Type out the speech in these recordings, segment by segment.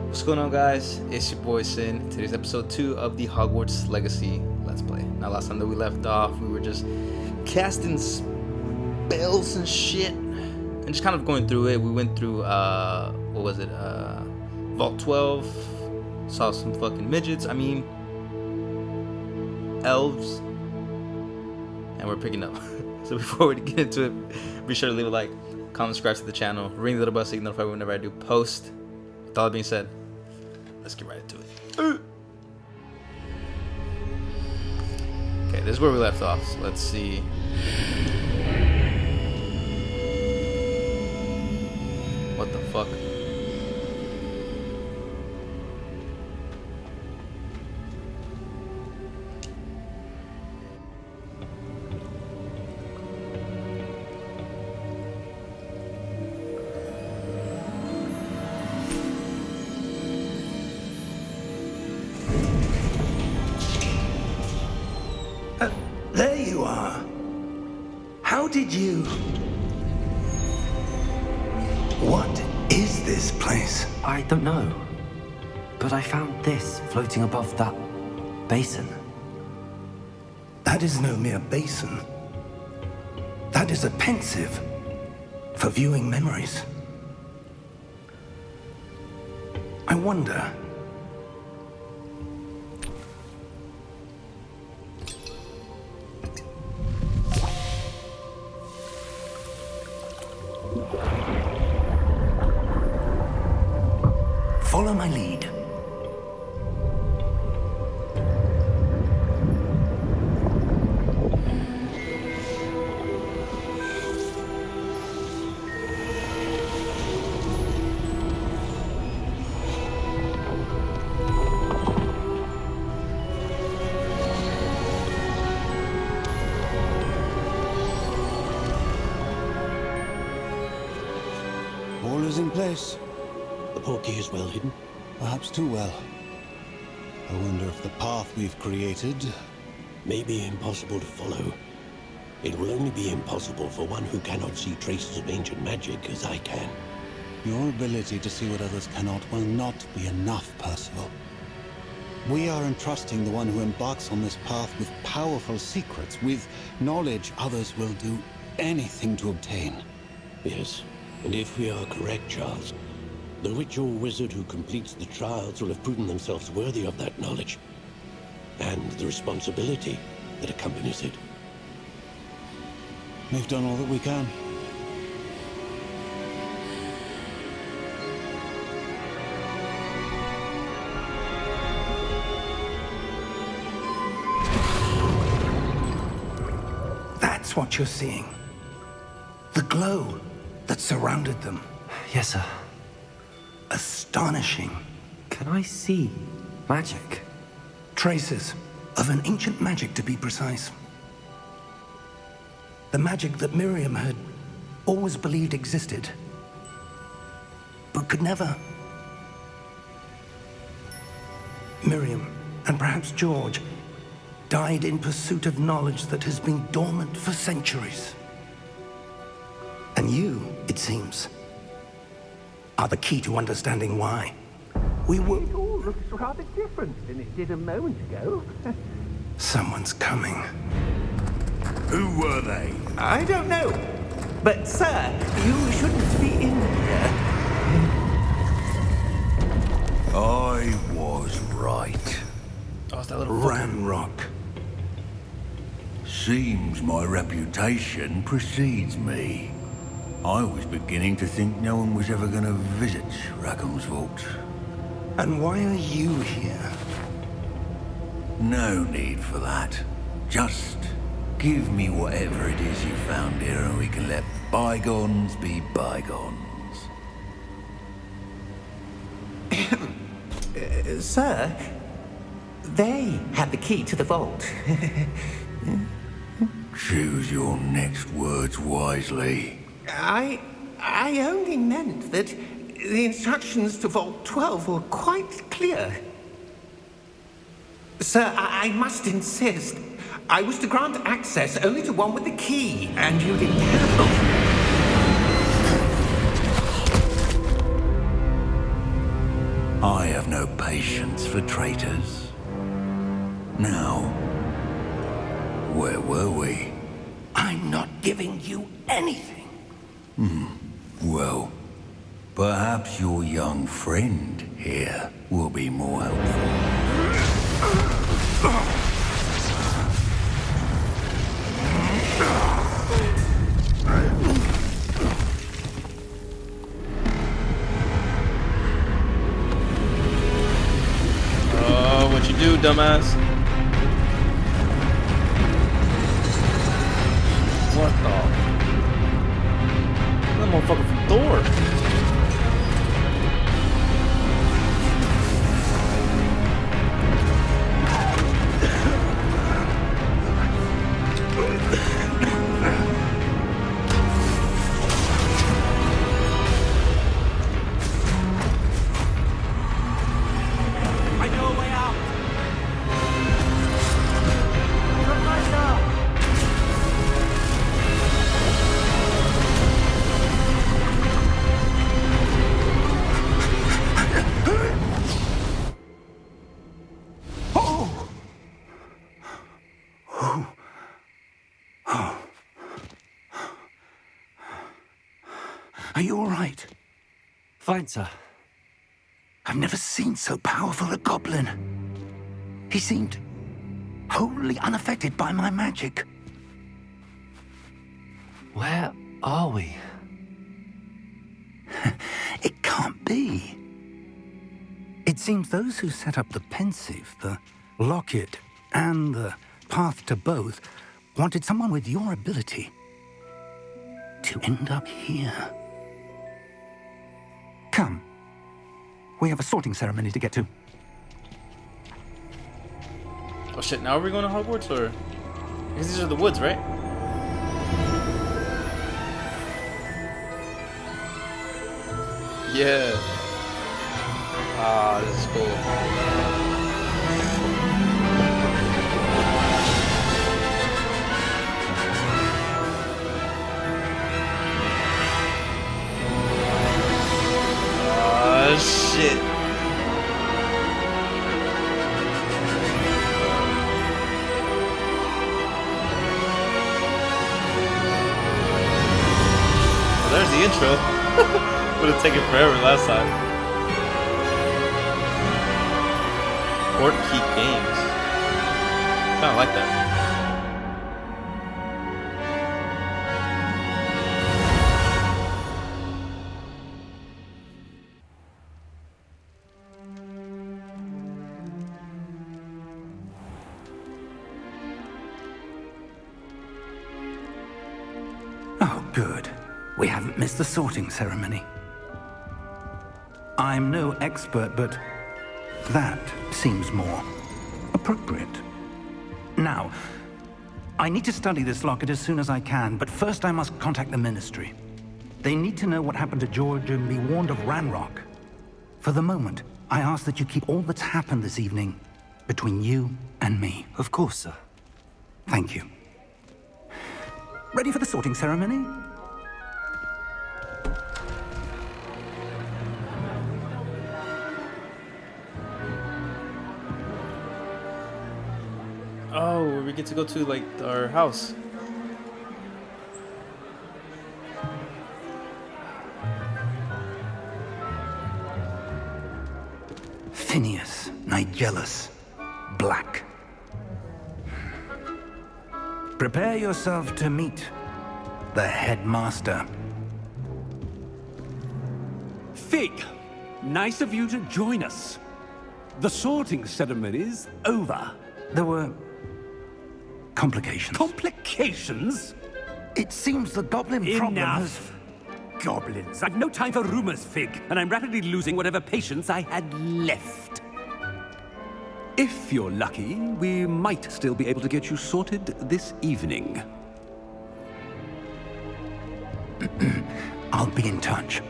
What's going on, guys? It's your boy Sin. Today's episode 2 of the Hogwarts Legacy Let's Play. Now, last time that we left off, we were just casting spells and shit, and just kind of going through it. We went through, Vault 12, saw some fucking midgets, elves, and we're picking up. So before we get into it, be sure to leave a like, comment, subscribe to the channel, ring the little bell so you get notified whenever I do post. With all that being said, let's get right into it. Okay, this is where we left off, so let's see. What the fuck? There you are. How did you... What is this place? I don't know, but I found this floating above that basin. That is no mere basin. That is a pensive for viewing memories. I wonder... Follow my lead. All is in place. The portkey is well hidden. Perhaps too well. I wonder if the path we've created... May be impossible to follow. It will only be impossible for one who cannot see traces of ancient magic as I can. Your ability to see what others cannot will not be enough, Percival. We are entrusting the one who embarks on this path with powerful secrets, with knowledge others will do anything to obtain. Yes, and if we are correct, Charles, the witch or wizard who completes the trials will have proven themselves worthy of that knowledge, and the responsibility that accompanies it. We've done all that we can. That's what you're seeing. The glow that surrounded them. Yes, sir. Astonishing. Can I see magic? Traces of an ancient magic, to be precise. The magic that Miriam had always believed existed, but could never. Miriam, and perhaps George, died in pursuit of knowledge that has been dormant for centuries. And you, it seems, are the key to understanding why. We will... It all looks rather different than it did a moment ago. Someone's coming. Who were they? I don't know. But, sir, you shouldn't be in here. I was right. Oh, it's that little Ranrock. Seems my reputation precedes me. I was beginning to think no one was ever going to visit Rackham's Vault. And why are you here? No need for that. Just give me whatever it is you found here and we can let bygones be bygones. Sir, they had the key to the vault. Choose your next words wisely. I only meant that the instructions to Vault 12 were quite clear. Sir, I must insist. I was to grant access only to one with the key, and you didn't have... I have no patience for traitors. Now, where were we? I'm not giving you anything. Well, perhaps your young friend here will be more helpful. Oh, what you do, dumbass? What the? That motherfucker from Thor. Are you all right? Fine, sir. I've never seen so powerful a goblin. He seemed wholly unaffected by my magic. Where are we? It can't be. It seems those who set up the pensive, the locket, and the path to both wanted someone with your ability to end up here. Come. We have a sorting ceremony to get to. Oh shit, now are we going to Hogwarts or? Because these are the woods, right? Yeah. Ah, this is cool. Shit. Well, there's the intro. Would have taken forever last time. Port Key Games. Kinda like that. Oh, good. We haven't missed the sorting ceremony. I'm no expert, but that seems more appropriate. Now, I need to study this locket as soon as I can, but first I must contact the Ministry. They need to know what happened to George and be warned of Ranrock. For the moment, I ask that you keep all that's happened this evening between you and me. Of course, sir. Thank you. Ready for the sorting ceremony? Oh, we get to go to like our house. Phineas, Nigellus, Black. Prepare yourself to meet the headmaster. Fig, nice of you to join us. The sorting ceremony's over. There were complications. Complications? It seems the goblin problem has... Enough. Goblins. I've no time for rumors, Fig, and I'm rapidly losing whatever patience I had left. If you're lucky, we might still be able to get you sorted this evening. I'll be in touch.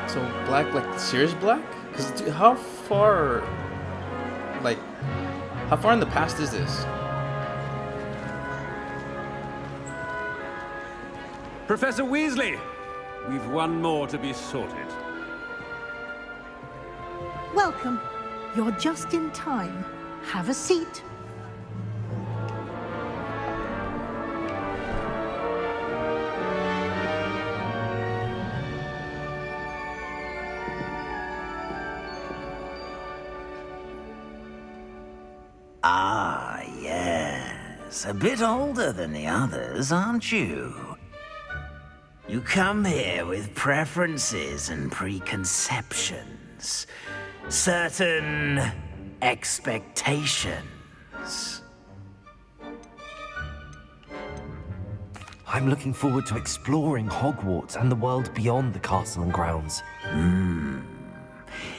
So Black, like serious Black? Because how far, like, how far in the past is this? Professor Weasley, we've one more to be sorted. Welcome. You're just in time. Have a seat. Ah, yes. A bit older than the others, aren't you? You come here with preferences and preconceptions. Certain expectations. I'm looking forward to exploring Hogwarts and the world beyond the castle and grounds.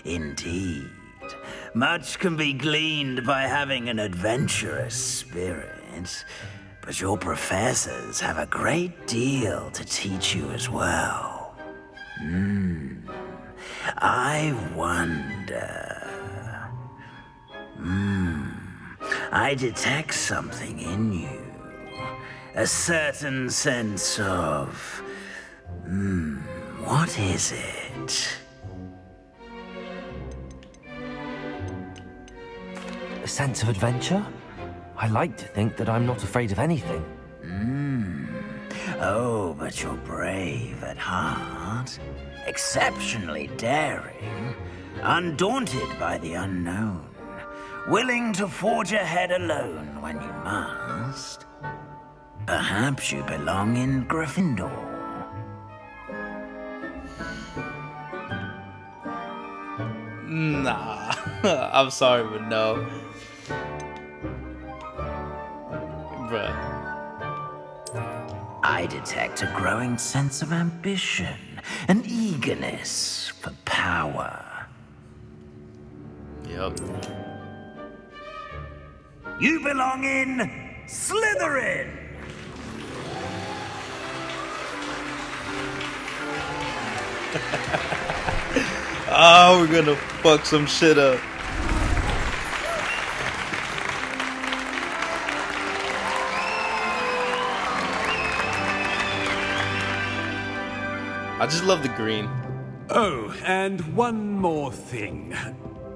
Indeed. Much can be gleaned by having an adventurous spirit, but your professors have a great deal to teach you as well. I wonder... I detect something in you. A certain sense of... what is it? A sense of adventure? I like to think that I'm not afraid of anything. Oh, but you're brave at heart. Exceptionally daring. Undaunted by the unknown. Willing to forge ahead alone when you must. Perhaps you belong in Gryffindor. Nah. I'm sorry, but no. Bruh. I detect a growing sense of ambition, an eagerness for power. Yep. You belong in Slytherin! Oh, we're gonna fuck some shit up. I just love the green. Oh, and one more thing.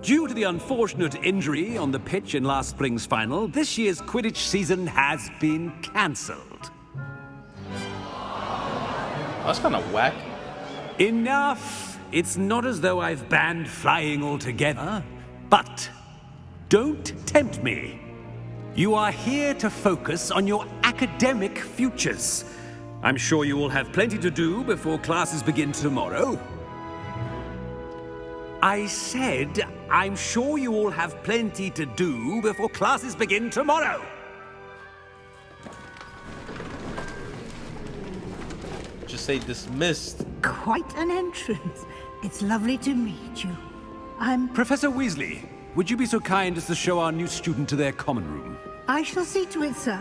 Due to the unfortunate injury on the pitch in last spring's final, this year's Quidditch season has been cancelled. That's kind of whack. Enough! It's not as though I've banned flying altogether. But don't tempt me. You are here to focus on your academic futures. I'm sure you will have plenty to do before classes begin tomorrow. I said, I'm sure you all have plenty to do before classes begin tomorrow. Just say dismissed. Quite an entrance. It's lovely to meet you. I'm... Professor Weasley, would you be so kind as to show our new student to their common room? I shall see to it, sir.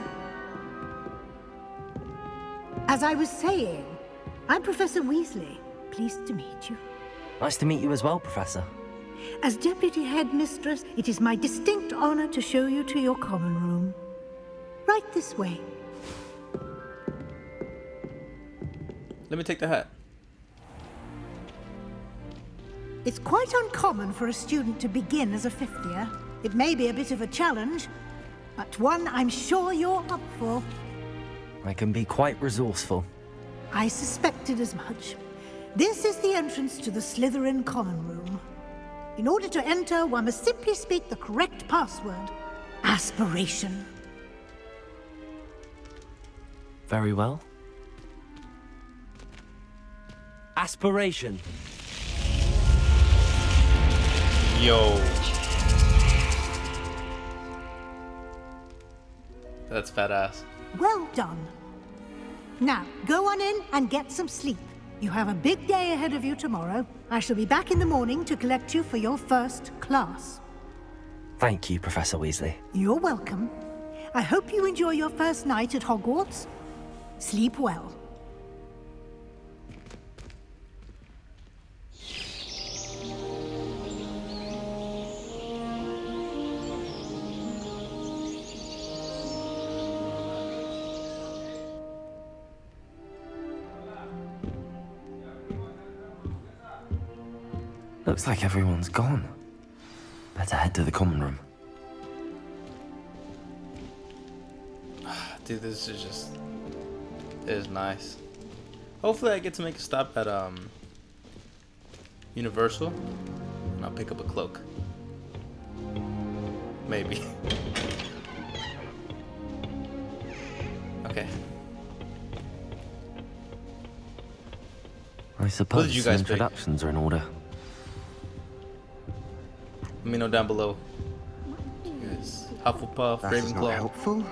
As I was saying, I'm Professor Weasley. Pleased to meet you. Nice to meet you as well, Professor. As Deputy Headmistress, it is my distinct honor to show you to your common room. Right this way. Let me take the hat. It's quite uncommon for a student to begin as a fifth year. It may be a bit of a challenge, but one I'm sure you're up for. I can be quite resourceful. I suspected as much. This is the entrance to the Slytherin common room. In order to enter, one must simply speak the correct password. Aspiration. Very well. Aspiration. Yo. That's badass. Well done. Now, go on in and get some sleep. You have a big day ahead of you tomorrow. I shall be back in the morning to collect you for your first class. Thank you, Professor Weasley. You're welcome. I hope you enjoy your first night at Hogwarts. Sleep well. Looks like everyone's gone. Better head to the common room. Dude, this is just... It is nice. Hopefully I get to make a stop at Universal. And I'll pick up a cloak. Maybe. Okay. I suppose did you guys pick? introductions are in order. Let me know down below. Yes. Hufflepuff, That is not Ravenclaw. helpful.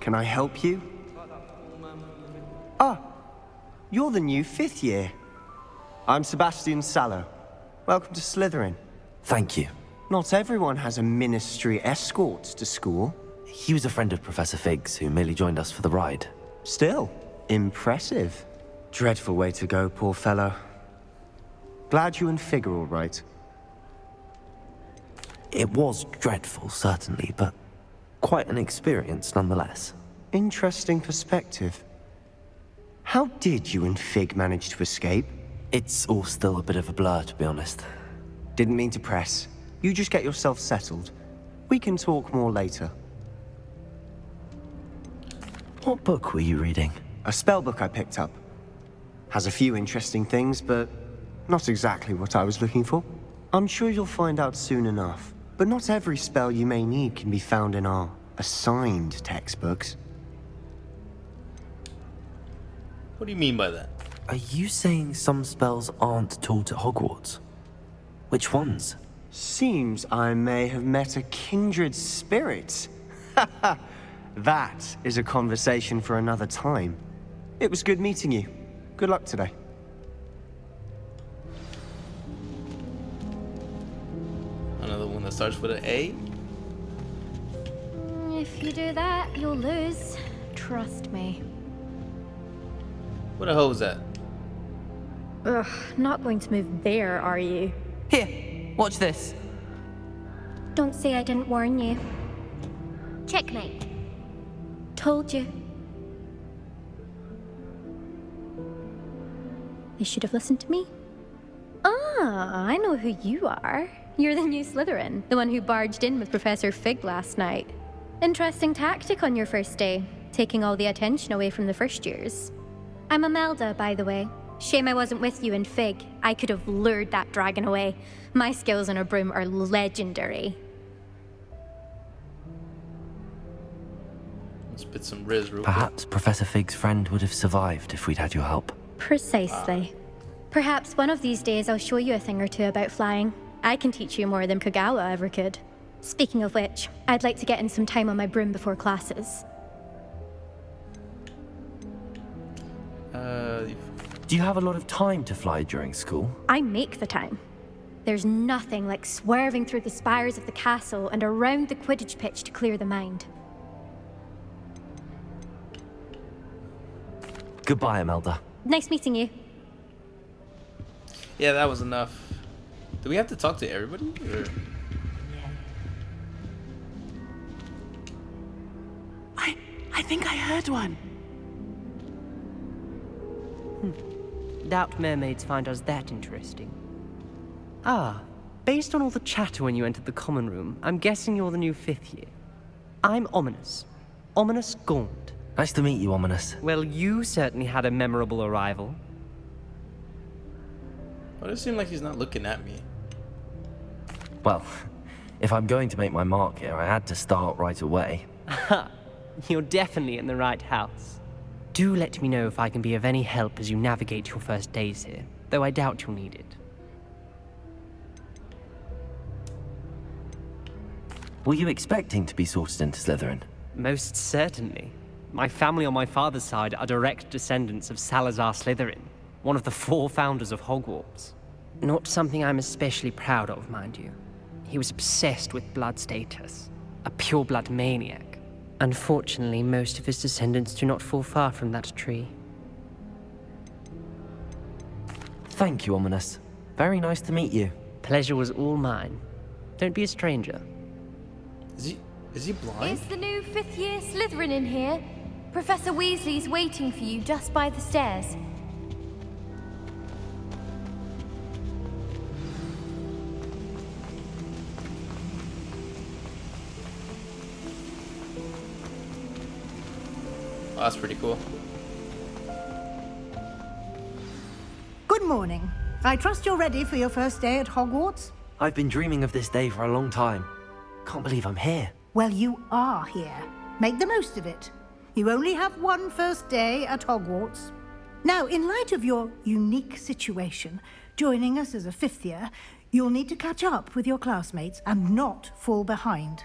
Can I help you? Ah, you're the new 5th year. I'm Sebastian Sallow. Welcome to Slytherin. Thank you. Not everyone has a ministry escort to school. He was a friend of Professor Fig's who merely joined us for the ride. Still, impressive. Dreadful way to go, poor fellow. Glad you and Fig are all right. It was dreadful, certainly, but quite an experience nonetheless. Interesting perspective. How did you and Fig manage to escape? It's all still a bit of a blur, to be honest. Didn't mean to press. You just get yourself settled. We can talk more later. What book were you reading? A spell book I picked up. Has a few interesting things, but not exactly what I was looking for. I'm sure you'll find out soon enough. But not every spell you may need can be found in our assigned textbooks. What do you mean by that? Are you saying some spells aren't taught at Hogwarts? Which ones? Seems I may have met a kindred spirit. That is a conversation for another time. It was good meeting you. Good luck today. Another one that starts with an A? If you do that, you'll lose. Trust me. Where the hell is that? Ugh, not going to move there, are you? Here, watch this. Don't say I didn't warn you. Checkmate. Told you. You should have listened to me. Ah, I know who you are. You're the new Slytherin, the one who barged in with Professor Fig last night. Interesting tactic on your first day, taking all the attention away from the first years. I'm Imelda, by the way. Shame I wasn't with you in Fig. I could have lured that dragon away. My skills on a broom are legendary. Spit some Riz real quick. Perhaps Professor Fig's friend would have survived if we'd had your help. Precisely. Perhaps one of these days I'll show you a thing or two about flying. I can teach you more than Kagawa ever could. Speaking of which, I'd like to get in some time on my broom before classes. Do you have a lot of time to fly during school? I make the time. There's nothing like swerving through the spires of the castle and around the Quidditch pitch to clear the mind. Goodbye, Imelda. Nice meeting you. Yeah, that was enough. Do we have to talk to everybody? Or? I think I heard one. Doubt mermaids find us that interesting. Ah, based on all the chatter when you entered the common room, I'm guessing you're the new 5th year. I'm Ominous. Ominous Gaunt. Nice to meet you, Ominous. Well, you certainly had a memorable arrival. Why does it seem like he's not looking at me? Well, if I'm going to make my mark here, I had to start right away. Ha! You're definitely in the right house. Do let me know if I can be of any help as you navigate your first days here, though I doubt you'll need it. Were you expecting to be sorted into Slytherin? Most certainly. My family on my father's side are direct descendants of Salazar Slytherin, one of the 4 founders of Hogwarts. Not something I'm especially proud of, mind you. He was obsessed with blood status, a pure-blood maniac. Unfortunately, most of his descendants do not fall far from that tree. Thank you, Ominous. Very nice to meet you. Pleasure was all mine. Don't be a stranger. Is he blind? Is the new 5th year Slytherin in here? Professor Weasley's waiting for you just by the stairs. Wow, that's pretty cool. Good morning. I trust you're ready for your first day at Hogwarts? I've been dreaming of this day for a long time. Can't believe I'm here. Well, you are here. Make the most of it. You only have one first day at Hogwarts. Now, in light of your unique situation, joining us as a fifth year, you'll need to catch up with your classmates and not fall behind.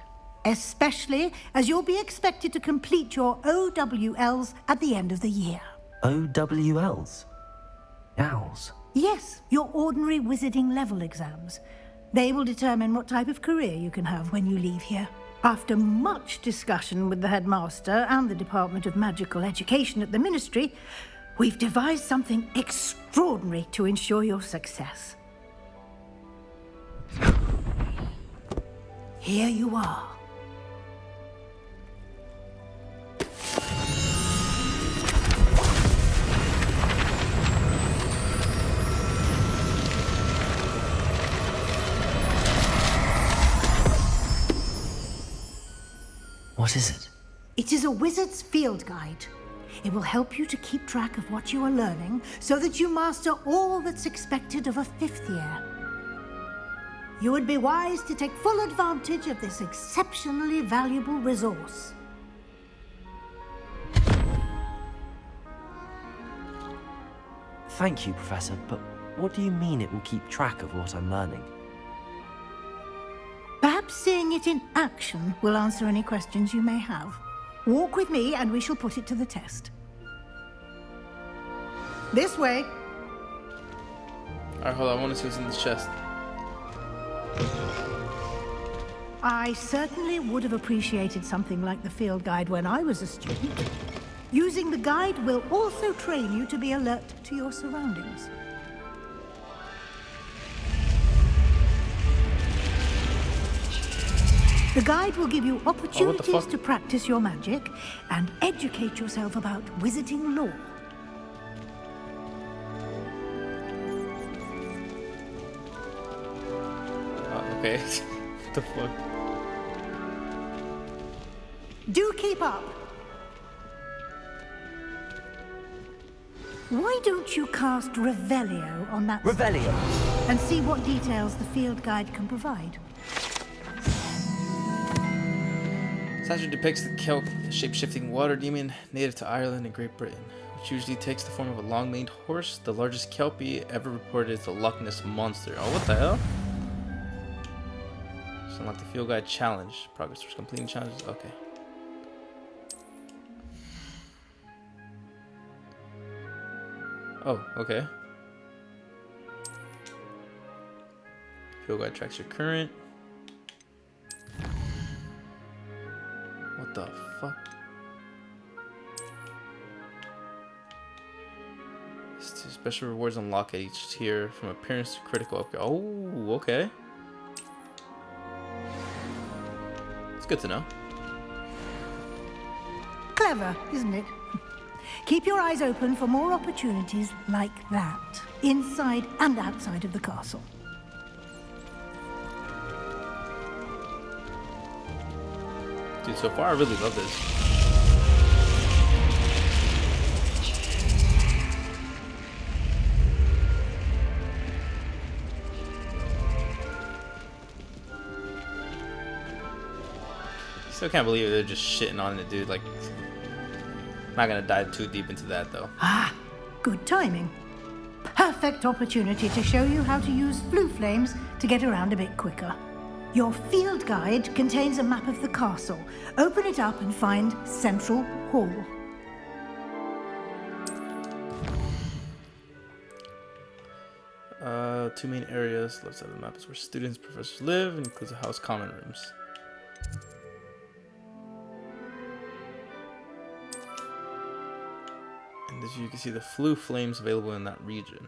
Especially as you'll be expected to complete your OWLs at the end of the year. OWLs? Owls? Yes, your ordinary wizarding level exams. They will determine what type of career you can have when you leave here. After much discussion with the headmaster and the Department of Magical Education at the Ministry, we've devised something extraordinary to ensure your success. Here you are. What is it? It is a wizard's field guide. It will help you to keep track of what you are learning so that you master all that's expected of a fifth year. You would be wise to take full advantage of this exceptionally valuable resource. Thank you, Professor, but what do you mean it will keep track of what I'm learning? Perhaps seeing it in action will answer any questions you may have. Walk with me and we shall put it to the test. This way. Alright, hold on. I want to see what's in this chest. I certainly would have appreciated something like the field guide when I was a student. Using the guide will also train you to be alert to your surroundings. The guide will give you opportunities to practice your magic and educate yourself about wizarding lore. Okay. What the fuck? Do keep up. Why don't you cast Revelio on that Revelio? And see what details the field guide can provide. Statue depicts the kelp, a shape-shifting water demon native to Ireland and Great Britain, which usually takes the form of a long-maned horse. The largest kelpie ever reported is the Loch Ness Monster. Oh, what the hell? So unlock the field guide challenge. Progress towards completing challenges. Okay. Oh, okay. Field guide tracks your current. What the fuck? Special rewards unlock at each tier from appearance to critical upgrade. Oh, okay. It's good to know. Clever, isn't it? Keep your eyes open for more opportunities like that, inside and outside of the castle. Dude, so far I really love this. Still can't believe they're just shitting on it, dude. Like, not gonna dive too deep into that though. Ah, good timing. Perfect opportunity to show you how to use flue flames to get around a bit quicker. Your field guide contains a map of the castle. Open it up and find Central Hall. Two main areas. Left side of the map is where students and professors live, and includes the house common rooms. And as you can see, the flue flames available in that region.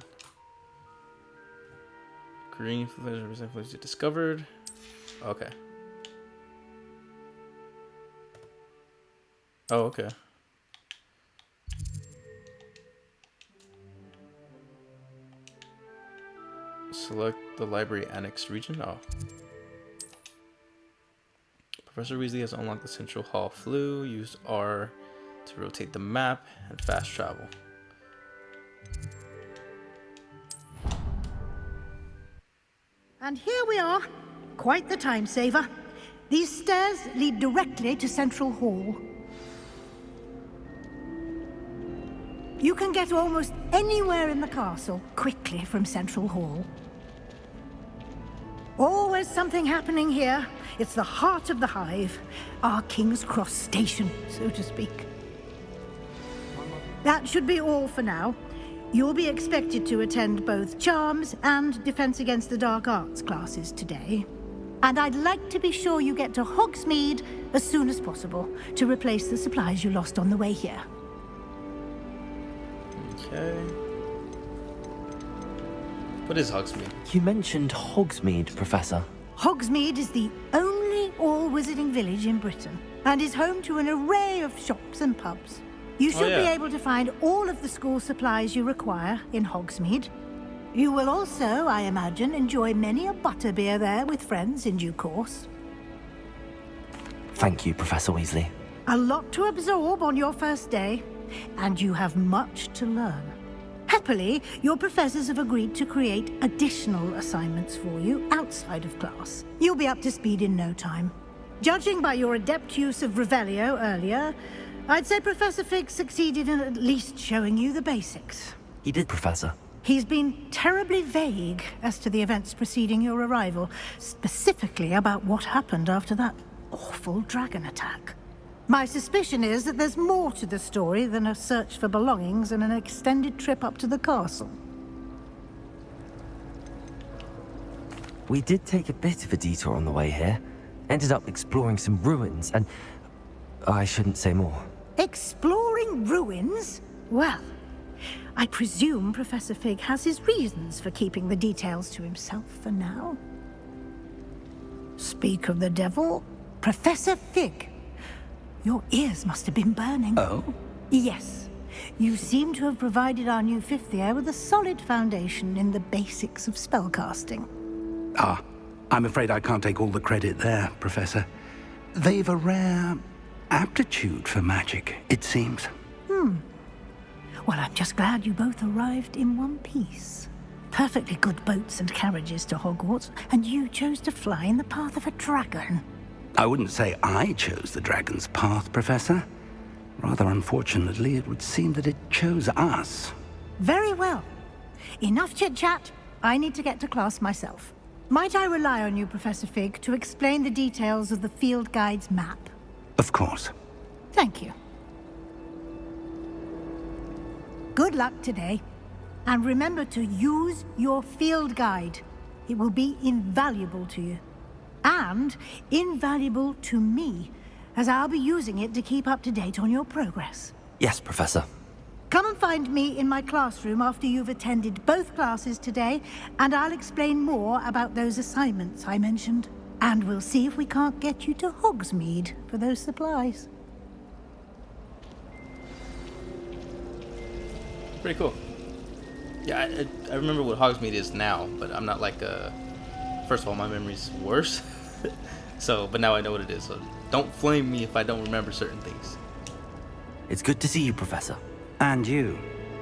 Green flue flames represent flames you discovered. Okay. Oh, okay. Select the library annex region. Oh. Professor Weasley has unlocked the Central Hall flue. Use R to to rotate the map and fast travel. And here we are. Quite the time saver. These stairs lead directly to Central Hall. You can get almost anywhere in the castle quickly from Central Hall. Always something happening here. It's the heart of the hive, our King's Cross station, so to speak. That should be all for now. You'll be expected to attend both Charms and Defense Against the Dark Arts classes today. And I'd like to be sure you get to Hogsmeade as soon as possible to replace the supplies you lost on the way here. Okay. What is Hogsmeade? You mentioned Hogsmeade, Professor. Hogsmeade is the only all-wizarding village in Britain and is home to an array of shops and pubs. You should be able to find all of the school supplies you require in Hogsmeade. You will also, I imagine, enjoy many a butterbeer there with friends in due course. Thank you, Professor Weasley. A lot to absorb on your first day, and you have much to learn. Happily, your professors have agreed to create additional assignments for you outside of class. You'll be up to speed in no time. Judging by your adept use of Revelio earlier, I'd say Professor Fig succeeded in at least showing you the basics. He did, Professor. He's been terribly vague as to the events preceding your arrival, specifically about what happened after that awful dragon attack. My suspicion is that there's more to the story than a search for belongings and an extended trip up to the castle. We did take a bit of a detour on the way here. Ended up exploring some ruins and... I shouldn't say more. Exploring ruins? Well, I presume Professor Fig has his reasons for keeping the details to himself for now. Speak of the devil, Professor Fig. Your ears must have been burning. Oh? Yes. You seem to have provided our new fifth year with a solid foundation in the basics of spellcasting. Ah, I'm afraid I can't take all the credit there, Professor. They've a rare aptitude for magic, it seems. Well, I'm just glad you both arrived in one piece. Perfectly good boats and carriages to Hogwarts, and you chose to fly in the path of a dragon. I wouldn't say I chose the dragon's path, Professor. Rather unfortunately, it would seem that it chose us. Very well. Enough chit-chat. I need to get to class myself. Might I rely on you, Professor Fig, to explain the details of the field guide's map? Of course. Thank you. Good luck today. And remember to use your field guide. It will be invaluable to you. And invaluable to me, as I'll be using it to keep up to date on your progress. Yes, Professor. Come and find me in my classroom after you've attended both classes today, and I'll explain more about those assignments I mentioned. And we'll see if we can't get you to Hogsmeade for those supplies. Pretty cool. Yeah, I remember what Hogsmeade is now, but I'm not like first of all, my memory's worse. But now I know what it is, so don't flame me if I don't remember certain things. It's good to see you, Professor. And you.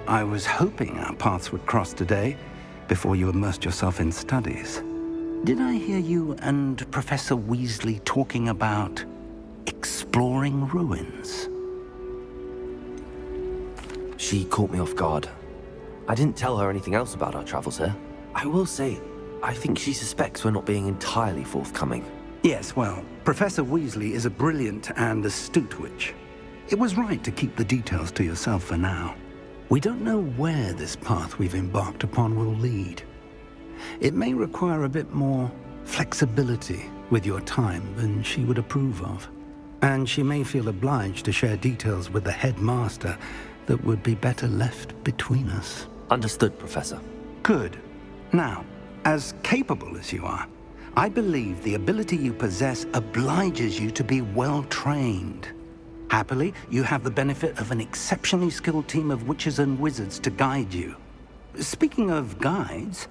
I was hoping our paths would cross today, before you immersed yourself in studies. Did I hear you and Professor Weasley talking about exploring ruins? She caught me off guard. I didn't tell her anything else about our travels here. I will say, I think she suspects we're not being entirely forthcoming. Yes, well, Professor Weasley is a brilliant and astute witch. It was right to keep the details to yourself for now. We don't know where this path we've embarked upon will lead. It may require a bit more flexibility with your time than she would approve of. And she may feel obliged to share details with the headmaster that would be better left between us. Understood, Professor. Good. Now, as capable as you are, I believe the ability you possess obliges you to be well-trained. Happily, you have the benefit of an exceptionally skilled team of witches and wizards to guide you. Speaking of guides,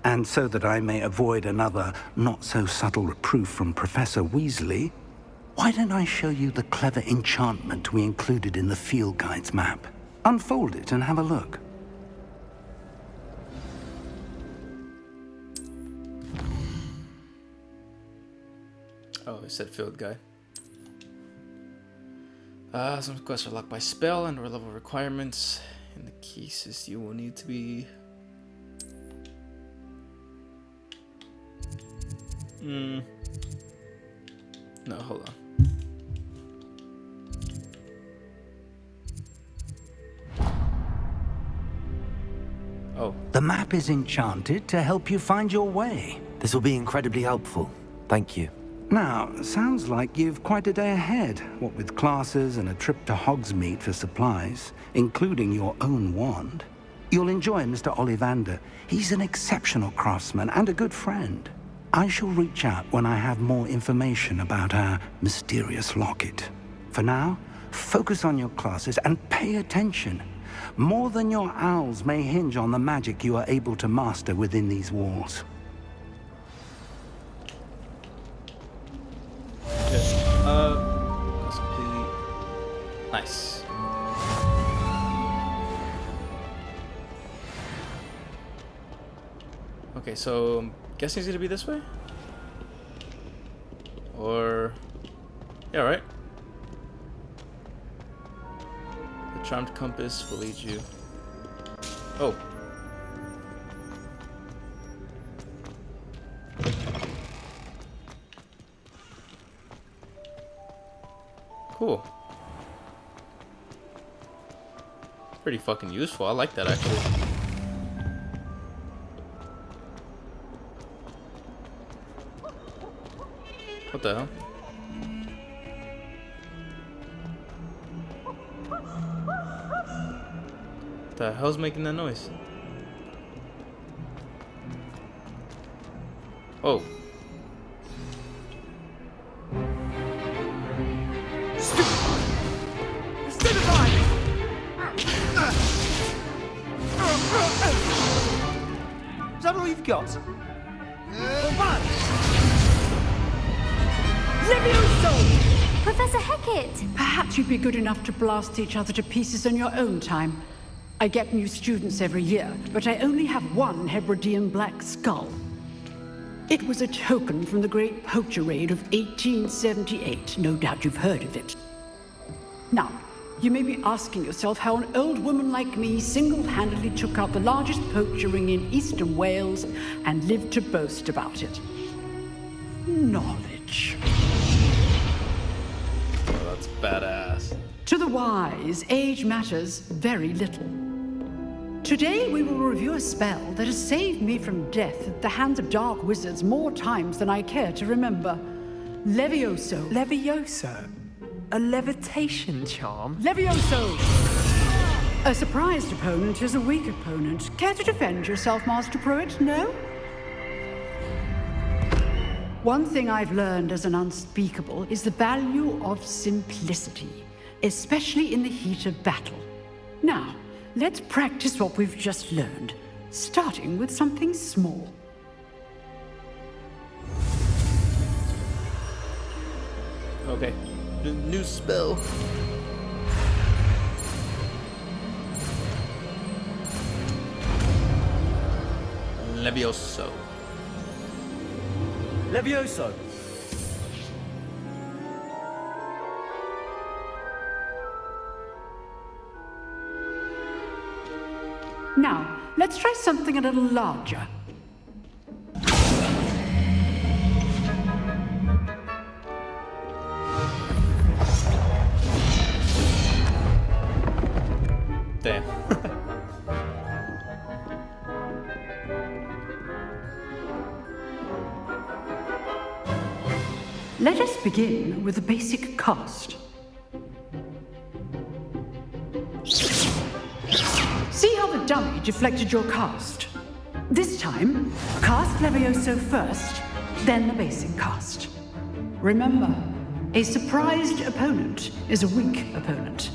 and so that I may avoid another not-so-subtle reproof from Professor Weasley, Why don't I show you the clever enchantment we included in the field guide's map? Unfold it and have a look. Oh, it said field guide. Some quests are locked by spell and or level requirements. In the cases you will need to be... No, hold on. Oh. The map is enchanted to help you find your way. This will be incredibly helpful. Thank you. Now, sounds like you've quite a day ahead, what with classes and a trip to Hogsmeade for supplies, including your own wand. You'll enjoy Mr. Ollivander. He's an exceptional craftsman and a good friend. I shall reach out when I have more information about our mysterious locket. For now, focus on your classes and pay attention. More than your owls may hinge on the magic you are able to master within these walls. That's completely nice. Okay, so I'm guessing it's gonna be this way? Or... yeah, right? The charmed compass will lead you... oh. Cool. Pretty fucking useful. I like that actually. What the hell? What the hell's making that noise? Oh. Is that all you've got? Professor Hecat! Perhaps you'd be good enough to blast each other to pieces on your own time. I get new students every year, but I only have one Hebridean black skull. It was a token from the Great Poacher Raid of 1878. No doubt you've heard of it. Now, you may be asking yourself how an old woman like me single-handedly took out the largest poacher ring in eastern Wales and lived to boast about it. Knowledge. Oh, that's badass. To the wise, age matters very little. Today we will review a spell that has saved me from death at the hands of dark wizards more times than I care to remember. Levioso. Levioso? A levitation charm? Levioso! A surprised opponent is a weak opponent. Care to defend yourself, Master Pruitt? No? One thing I've learned as an unspeakable is the value of simplicity, especially in the heat of battle. Now, let's practice what we've just learned, starting with something small. Okay. New spell. Levioso. Levioso. Now, let's try something a little larger. Damn. Let us begin with the basic cast. See how the dummy deflected your cast? This time, cast Levioso first, then the basic cast. Remember, a surprised opponent is a weak opponent,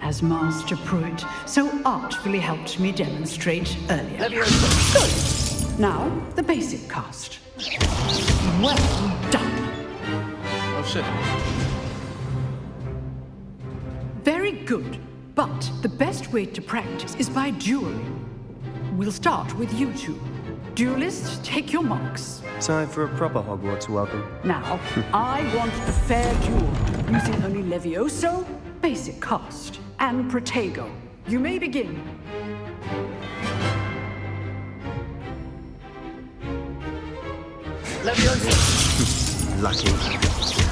as Master Pruitt so artfully helped me demonstrate earlier. Levioso. Good. Now, the basic cast. Well done. Oh shit. Very good. But the best way to practice is by dueling. We'll start with you two. Duelists, take your marks. Time for a proper Hogwarts welcome. Now, I want a fair duel, using only Levioso, basic cast, and Protego. You may begin. Leviosa! Lucky.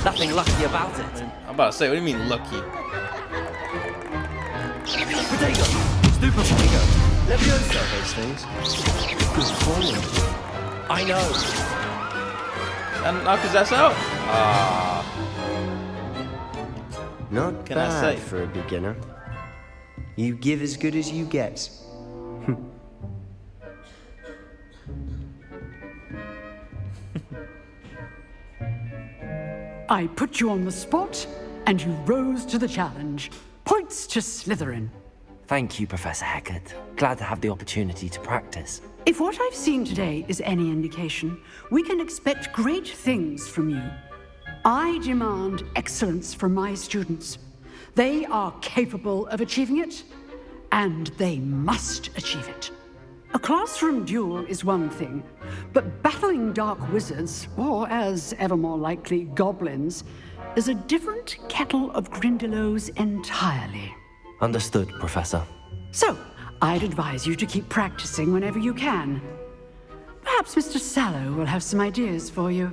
Nothing lucky about it. I'm about to say, what do you mean lucky? Protego! Super Protego! Leviosa! Those things. Good form. I know. And knock his ass out. Not Can I bad say? for a beginner. You give as good as you get. I put you on the spot, and you rose to the challenge. Points to Slytherin. Thank you, Professor Hecat. Glad to have the opportunity to practice. If what I've seen today is any indication, we can expect great things from you. I demand excellence from my students. They are capable of achieving it, and they must achieve it. A classroom duel is one thing, but battling dark wizards, or as ever more likely, goblins, is a different kettle of Grindylows entirely. Understood, Professor. So, I'd advise you to keep practicing whenever you can. Perhaps Mr. Sallow will have some ideas for you.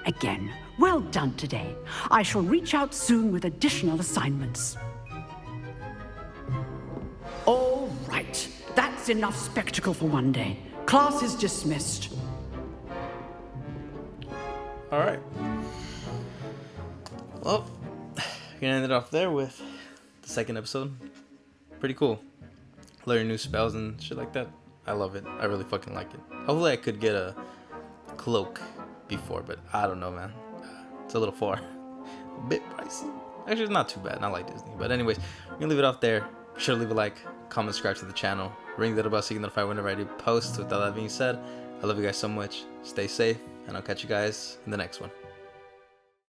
Again, well done today. I shall reach out soon with additional assignments. All right. That's enough spectacle for one day. Class is dismissed. All right. Well, gonna end it off there with the second episode. Pretty cool. Learning new spells and shit like that. I love it. I really fucking like it. Hopefully I could get a cloak before, but I don't know, man. It's a little far. A bit pricey. Actually, it's not too bad. Not like Disney. But anyways, we're gonna leave it off there. Be sure to leave a like, comment, subscribe to the channel. Ring the little bell so you get notified whenever I do post. With all that being said, I love you guys so much. Stay safe, and I'll catch you guys in the next one.